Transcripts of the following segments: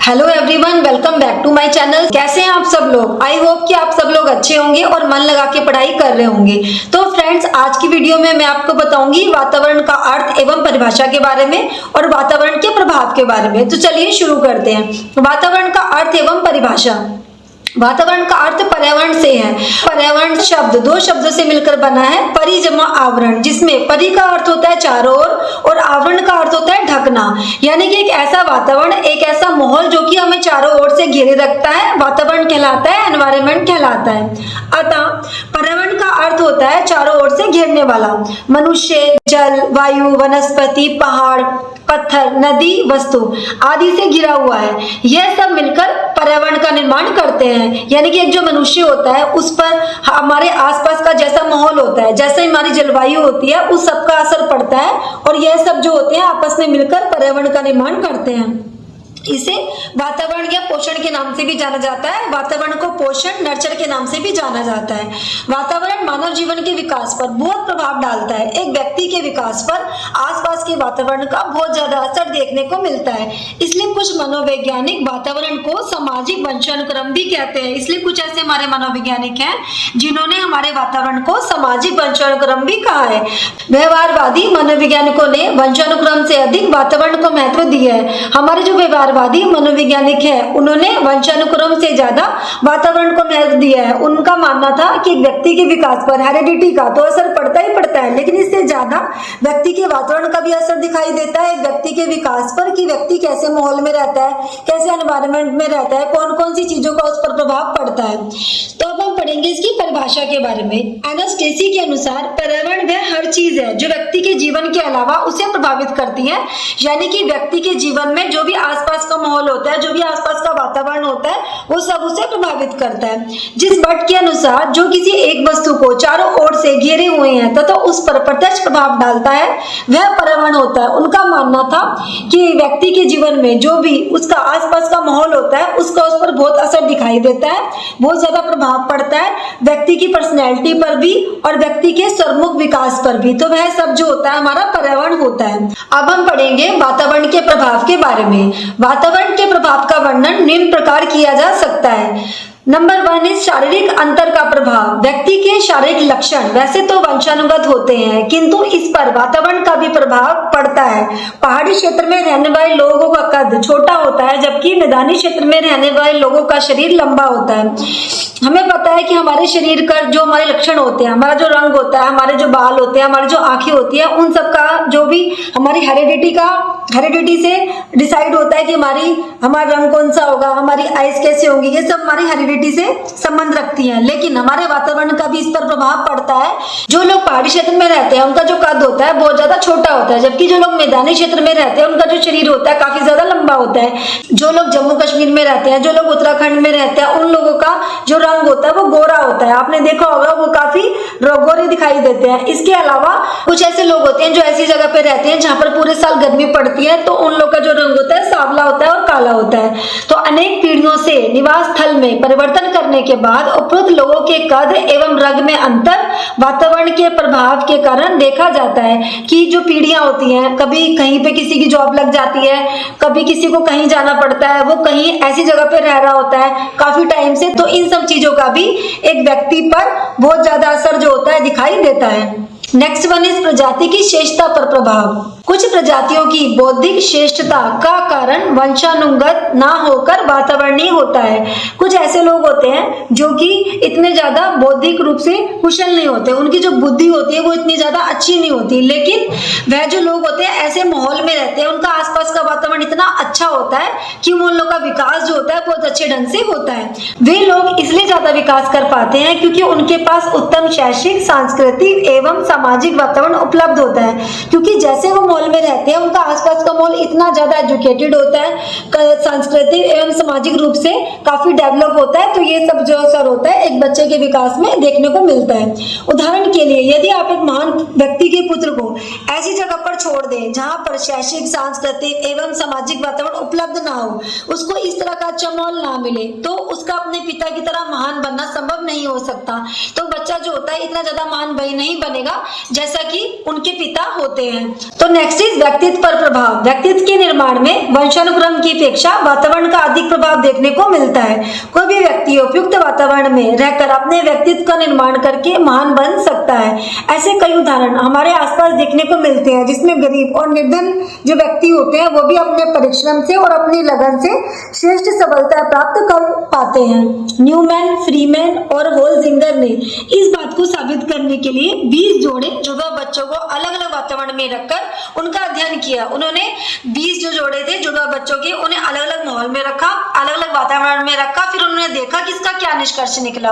Hello everyone, welcome back to my channel. कैसे हैं आप सब लोग? आई होप कि आप सब लोग अच्छे होंगे और मन लगा के पढ़ाई कर रहे होंगे। तो फ्रेंड्स, आज की वीडियो में मैं आपको बताऊंगी वातावरण का अर्थ एवं परिभाषा के बारे में और वातावरण के प्रभाव के बारे में। तो चलिए शुरू करते हैं। वातावरण का अर्थ एवं परिभाषा। वातावरण का अर्थ पर्यावरण से है। पर्यावरण शब्द दो शब्दों से मिलकर बना है, परि जमा आवरण, जिसमें परि का अर्थ होता है चारों ओर और आवरण का अर्थ होता है ढकना। यानी कि एक ऐसा वातावरण, एक ऐसा माहौल जो कि हमें चारों ओर से घेरे रखता है, वातावरण कहलाता है, एनवायरनमेंट कहलाता है। अतः पर्यावरण का अर्थ होता है चारों ओर से घेरने वाला। मनुष्य, जल, वायु, वनस्पति, पहाड़, पत्थर, नदी, वस्तु आदि से घिरा हुआ है। यह सब मिलकर पर्यावरण का निर्माण करते हैं। यानी कि एक जो मनुष्य होता है उस पर हमारे आसपास का जैसा माहौल होता है, जैसे हमारी जलवायु होती है, उस सब का असर पड़ता है और यह सब जो होते हैं आपस में मिलकर पर्यावरण का निर्माण करते हैं। इसे वातावरण या पोषण के नाम से भी जाना जाता है। वातावरण को पोषण, नर्चर के नाम से भी जाना जाता है। वातावरण मानव जीवन के विकास पर बहुत प्रभाव डालता है। एक व्यक्ति के विकास पर आसपास के वातावरण का बहुत ज्यादा असर देखने को मिलता है। इसलिए कुछ मनोवैज्ञानिक वातावरण को सामाजिक वंशानुक्रम भी कहते हैं। इसलिए कुछ ऐसे हमारे मनोवैज्ञानिक हैं जिन्होंने हमारे वातावरण को सामाजिक वंशानुक्रम भी कहा है। व्यवहारवादी मनोवैज्ञानिकों ने वंशानुक्रम से अधिक वातावरण को महत्व दिया है। हमारे जो व्यवहारवादी मनोवैज्ञानिक है उन्होंने वंशानुक्रम से ज्यादा वातावरण को महत्व दिया है। उनका मानना था कि एक व्यक्ति के विकास पर हेरिडिटी का तो असर पड़ता ही पड़ता है, लेकिन इससे ज्यादा व्यक्ति के वातावरण का भी असर दिखाई देता है एक व्यक्ति के विकास पर, कि व्यक्ति कैसे माहौल में रहता है, कैसे एनवायरनमेंट में रहता है, कौन कौन सी चीजों का उस पर प्रभाव पड़ता है। तो अब हम पढ़ेंगे इसकी परिभाषा के बारे में। एनास्टेसी के अनुसार पर्यावरण वह हर चीज है जो व्यक्ति के जीवन के अलावा उसे प्रभावित करती है। यानी कि व्यक्ति के जीवन में जो भी आसपास का माहौल होता है, जो भी आसपास का वातावरण होता है, वो सब उसे प्रभावित करता है। जिस भट्ट के अनुसार जो किसी एक वस्तु को चारों ओर से घेरे हुए हैं तथा उस पर प्रत्यक्ष प्रभाव डालता है वह पर्यावरण होता है। उनका मानना था कि व्यक्ति के जीवन में जो भी उसका आसपास का माहौल होता है उसका उस पर बहुत असर दिखाई देता है, बहुत ज्यादा प्रभाव पड़ता है व्यक्ति की पर्सनैलिटी पर भी और व्यक्ति के सर्वमुख विकास पर भी। तो वह सब जो होता है हमारा पर्यावरण होता है। अब हम पढ़ेंगे वातावरण के प्रभाव के बारे में। वातावरण के प्रभाव का वर्णन निम्न प्रकार किया जा सकता है। नंबर 1 इज शारीरिक अंतर का प्रभाव। व्यक्ति के शारीरिक लक्षण वैसे तो वंशानुगत होते हैं, किंतु इस पर वातावरण का भी प्रभाव पड़ता है। पहाड़ी क्षेत्र में रहने वाले लोगों का कद छोटा होता है, जबकि मैदानी क्षेत्र में रहने वाले लोगों का शरीर लंबा होता है। हमें पता है कि हमारे शरीर का जो हमारे लक्षण होते हैं, हमारा जो रंग होता है, हमारे जो बाल होते हैं, हमारी जो आंखें होती है, उन सब का जो भी हमारी हेरिडिटी से डिसाइड होता है कि हमारा रंग कौन सा होगा, हमारी आइज कैसे होंगी, ये सब हमारी हेरिडिटी से संबंध रखती हैं। लेकिन हमारे वातावरण का भी इस पर प्रभाव पड़ता है। जो लोग पहाड़ी क्षेत्र में रहते हैं उनका जो कद होता है बहुत ज्यादा छोटा होता है, जबकि जो लोग मैदानी क्षेत्र में रहते हैं उनका जो शरीर होता है काफी ज्यादा लंबा होता है। जो लोग जम्मू कश्मीर में रहते हैं, जो लोग उत्तराखंड में रहते हैं, उन लोगों का जो रंग होता है वो गोरा होता है। आपने देखा होगा वो काफी गोरे दिखाई देते हैं। इसके अलावा कुछ ऐसे लोग होते हैं जो ऐसी जगह पे रहते हैं जहां पर पूरे साल गर्मी पड़ती है, तो उन लोग का जो रंग होता है सांवला होता है और काला होता है। तो अनेक पीढ़ियों से निवास स्थल में परिवर्तन करने के बाद उपरोक्त लोगों के कद एवं रंग में अंतर वातावरण के प्रभाव के कारण देखा जाता है। कि जो पीढ़ियां होती हैं, कभी कहीं पे किसी की जॉब लग जाती है, कभी किसी को कहीं जाना पड़ता है, वो कहीं ऐसी जगह पे रह रहा होता है काफी टाइम से, तो इन सब चीजों का भी एक व्यक्ति पर बहुत ज्यादा असर जो होता है दिखाई देता है। नेक्स्ट 1 इज प्रजाति की श्रेष्ठता पर प्रभाव। कुछ प्रजातियों की बौद्धिक श्रेष्ठता का कारण वंशानुगत ना होकर वातावरणीय होता है। कुछ ऐसे लोग होते हैं जो कि इतने ज्यादा बौद्धिक रूप से कुशल नहीं होते, उनकी जो बुद्धि होती है वो इतनी ज्यादा अच्छी नहीं होती, लेकिन वह जो लोग होते हैं ऐसे माहौल में रहते हैं, उनका आसपास का वातावरण इतना अच्छा होता है कि उन लोगों का विकास जो होता है बहुत अच्छे ढंग से होता है। वे लोग इसलिए ज्यादा विकास कर पाते हैं क्योंकि उनके पास उत्तम शैक्षिक, सांस्कृतिक एवं सामाजिक वातावरण उपलब्ध होता है। क्योंकि जैसे वो माहौल में रहते हैं उनका आसपास का माहौल इतना ज्यादा एजुकेटेड होता है, सांस्कृतिक एवं सामाजिक रूप से काफी डेवलप होता है, तो ये सब जो असर होता है एक बच्चे के विकास में देखने को मिलता है। उदाहरण के लिए यदि आप एक महान व्यक्ति के पुत्र को ऐसी जगह पर छोड़ दें जहां पर शैक्षिक, सांस्कृतिक एवं सामाजिक वातावरण उपलब्ध ना हो, उसको इस तरह का अच्छा माहौल ना मिले, तो उसका अपने पिता की तरह महान बनना संभव नहीं हो सकता। तो बच्चा जो होता है इतना ज्यादा महान नहीं बनेगा जैसा कि उनके पिता होते हैं। तो नेक्स्ट इज व्यक्तित्व पर प्रभाव। व्यक्तित्व के निर्माण में वंशानुक्रम की अपेक्षा वातावरण का अधिक प्रभाव देखने को मिलता है। कोई भी व्यक्ति उपयुक्त वातावरण में रहकर अपने व्यक्तित्व का निर्माण करके महान बन सकता है। ऐसे कई उदाहरण हमारे आसपास देखने को मिलते हैं, जिसमें गरीब और निर्धन जो व्यक्ति होते हैं वो भी अपने परिश्रम से और अपनी लगन से श्रेष्ठ सफलता प्राप्त कर पाते हैं। न्यूमैन, फ्रीमैन और होल्जिंगर ने इस बात को साबित करने के लिए 20 जोड़े जुड़वा बच्चों को अलग अलग वातावरण में रखकर उनका अध्ययन किया। उन्होंने 20 जो जोड़े थे जुड़वा बच्चों के, उन्हें अलग अलग माहौल में रखा, अलग अलग वातावरण में रखा। फिर उन्होंने देखा कि इसका क्या निष्कर्ष निकला।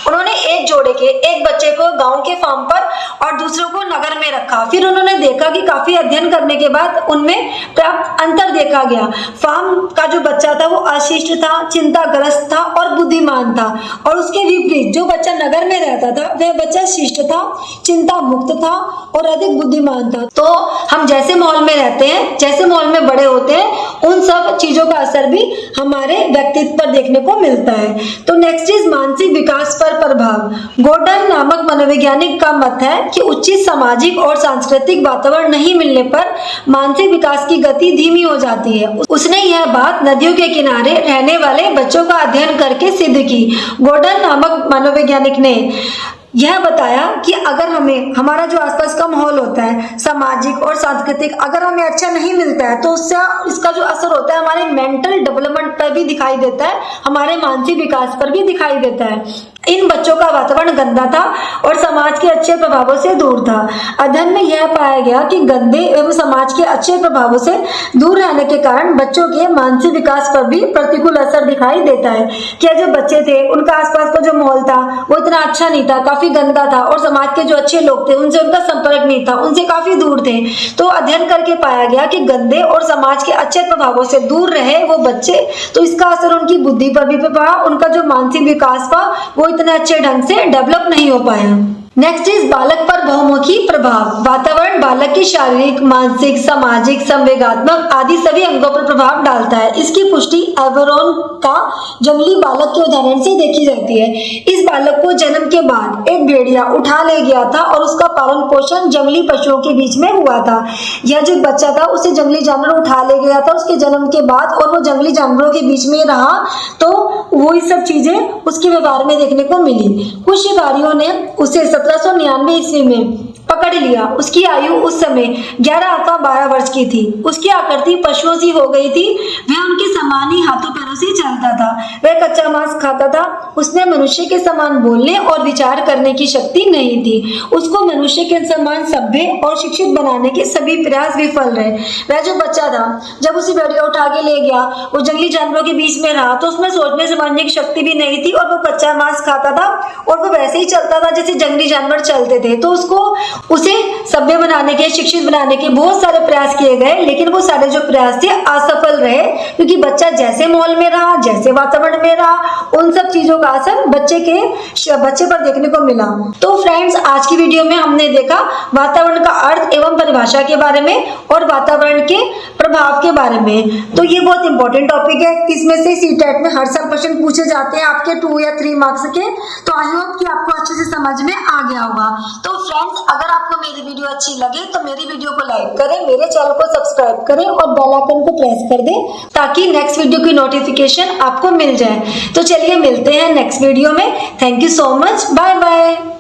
उन्होंने एक जोड़े के एक बच्चे को गांव के फार्म पर और दूसरों को नगर में रखा। फिर उन्होंने देखा कि काफी अध्ययन करने के बाद उनमें प्राप्त अंतर देखा गया। फार्म का जो बच्चा था वो अशिष्ट था, चिंताग्रस्त था और बुद्धिमान था, और उसके विपरीत जो बच्चा नगर में रहता था वह बच्चा शिष्ट था, चिंता मुक्त था और अधिक बुद्धिमान था। तो हम जैसे माहौल में रहते हैं, जैसे माहौल में बड़े होते हैं, उन सब चीजों का असर भी हमारे व्यक्तित्व पर देखने को मिलता है। तो नेक्स्ट इज मानसिक विकास पर प्रभाव। गॉर्डन नामक मनोवैज्ञानिक का मत है कि उचित सामाजिक और सांस्कृतिक वातावरण नहीं मिलने पर मानसिक विकास की गति धीमी हो जाती है। उसने यह बात नदियों के किनारे रहने वाले बच्चों का अध्ययन करके सिद्ध की। गॉर्डन नामक मनोवैज्ञानिक ने यह बताया कि अगर हमें हमारा जो आसपास का माहौल होता है, सामाजिक और सांस्कृतिक, अगर हमें अच्छा नहीं मिलता है तो उससे इसका जो असर होता है हमारे मेंटल डेवलपमेंट पर भी दिखाई देता है, हमारे मानसिक विकास पर भी दिखाई देता है। इन बच्चों का वातावरण गंदा था और समाज के अच्छे प्रभावों से दूर था। अध्ययन में यह पाया गया कि गंदे एवं समाज के अच्छे प्रभावों से दूर रहने के कारण बच्चों के मानसिक विकास पर भी प्रतिकूल असर दिखाई देता है। क्या जो बच्चे थे उनका आसपास का जो माहौल था वो इतना अच्छा नहीं था, काफी गंदा था, और समाज के जो अच्छे लोग थे उनसे उनका संपर्क नहीं था, उनसे काफी दूर थे। तो अध्ययन करके पाया गया कि गंदे और समाज के अच्छे प्रभावों से दूर रहे वो बच्चे, तो इसका असर उनकी बुद्धि पर भी पड़ा, उनका जो मानसिक विकास था वो इतने अच्छे ढंग से डेवलप नहीं हो पाया। नेक्स्ट इज बालक पर बहुमुखी प्रभाव। वातावरण बालक की शारीरिक, मानसिक, सामाजिक, संवेगात्मक आदि सभी अंगों पर प्रभाव डालता है। इसकी पुष्टि एवरोन का जंगली बालक के उदाहरण से देखी जाती है। इस बालक को जन्म के बाद एक भेड़िया उठा ले गया था और उसका पालन पोषण जंगली पशुओं के बीच में हुआ था। यह जो बच्चा था उसे जंगली जानवर उठा ले गया था उसके जन्म के बाद, और वो जंगली जानवरों के बीच में रहा, तो वही सब चीजें उसके व्यवहार में देखने को मिली। कुछ शिकारियों ने उसे 1799 ईस्वी में पकड़ लिया। उसकी आयु उस समय 11 अथवा 12 वर्ष की थी। उसकी आकृति पशुओं सी हो गई थी। वह उनके समान ही हाथों पैरों से चलता था। वह कच्चा मांस खाता था। उसने मनुष्य के समान बोलने और विचार करने की शक्ति नहीं थी। उसको मनुष्य के समान सभ्य और शिक्षित बनाने के सभी प्रयास विफल रहे। वह जो बच्चा था, जब उसे भेड़िया उठा के ले गया, वो जंगली जानवरों के बीच में रहा, तो उसमें सोचने समझने की शक्ति भी नहीं थी और वो कच्चा मांस खाता था और वो वैसे ही चलता था जैसे जंगली जानवर चलते थे। तो उसे सभ्य बनाने के, शिक्षित बनाने के बहुत सारे प्रयास किए गए, लेकिन वो सारे जो प्रयास थे असफल रहे, क्योंकि बच्चा जैसे माहौल में रहा, जैसे वातावरण में रहा, उन सब चीजों का असर बच्चे पर देखने को मिला। तो फ्रेंड्स, आज की वीडियो में हमने देखा वातावरण का अर्थ एवं परिभाषा के बारे में और वातावरण के प्रभाव के बारे में। तो ये बहुत इंपॉर्टेंट टॉपिक है। इसमें से सीटेट में हर साल क्वेश्चन पूछे जाते हैं आपके 2 या 3 मार्क्स के। तो आई होप कि आपको अच्छे से समझ में आ गया होगा। तो फ्रेंड्स, अगर आपको मेरी वीडियो अच्छी लगे तो मेरी वीडियो को लाइक करें, मेरे चैनल को सब्सक्राइब करें और बेल आइकन को प्रेस कर दें ताकि नेक्स्ट वीडियो की नोटिफिकेशन आपको मिल जाए। तो चलिए मिलते हैं नेक्स्ट वीडियो में। Thank you so much. Bye bye.